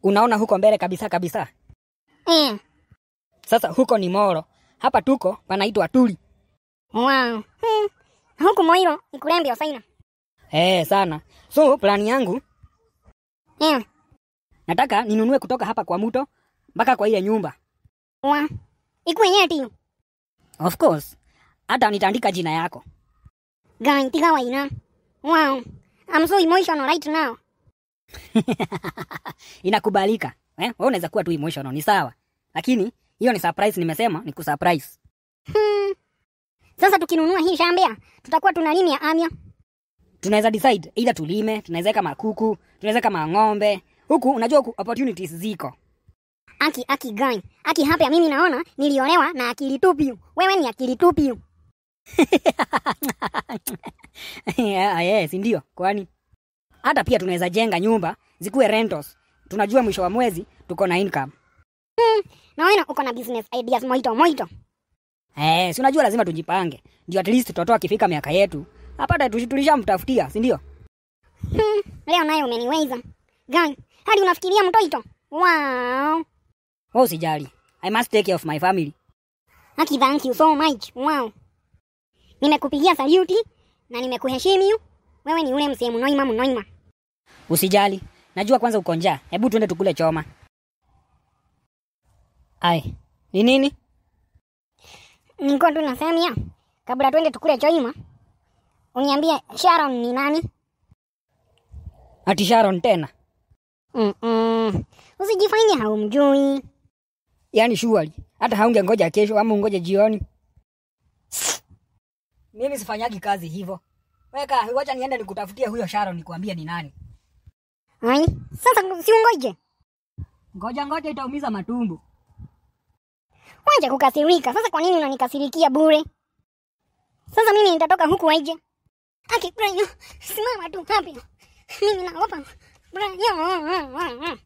Unaona huko mbele kabisa kabisa? Sasa huko ni Moro. Hapa tuko panaitwa Tuli. Wow. Huku Moiro ni kurembea sana. Sana. So plani yangu Yeah. nataka ninunue kutoka hapa kwa mto mpaka kwa ile nyumba. Wow. Ikuwe nyeti. Of course. Hata nitaandika jina yako. Gang tiga waina. Wow. I'm so emotional right now. Inakubalika. Wewe unaweza kuwa tu emotional, ni sawa. Lakini hiyo ni surprise, nimesema ni kusurprise. Sasa tukinunua hii shamba, tutakuwa tuna nini ya amya? Tunaweza decide either tulime, tunaweza kama kuku, tunaweza kama ng'ombe. Huku unajua opportunities ziko. Aki gang. Aki hapa mimi naona niliolewa na akili tupi. Wewe ni akili tupi. Yes, ndio. Kwani hata pia tunaweza jenga nyumba zikuwe rentals. Tunajua mwisho wa mwezi tuko na income. Naona uko na business ideas moito. Si unajua lazima tujipange. Ndio at least tutatoa kifika miaka yetu. Hapata tulishamtafutia, si ndio? Leo nayo umeniweza. Gang, hadi unafikiria mtoito. Wow. Usijali. I must take care of my family. Aki, thank you so much. Wow. Nimekupigia saluti na nimekuheshimu. Wewe ni ule msee mnoima. Usijali. Najua kwanza uko njaa. Hebu tuende tukule choma. Ai, ni nini? Niko tu nasemia, kabla twende tukule choima, uniambie Sharon ni nani? Ati Sharon tena? Usijifanye haumjui. Yaani surely, hata haungengoja kesho ama ungoje jioni. Mimi sifanyagi kazi hivyo. Weka, wacha niende nikutafutia huyo Sharon nikwambie ni nani. Ai, sasa si ungoje. Ngoja itaumiza matumbo. Wacha kukasirika. Sasa kwa nini unanikasirikia bure? Sasa mimi nitatoka huku waje. Aki, Brian, simama tu hapo. Mimi naogopa. Brian.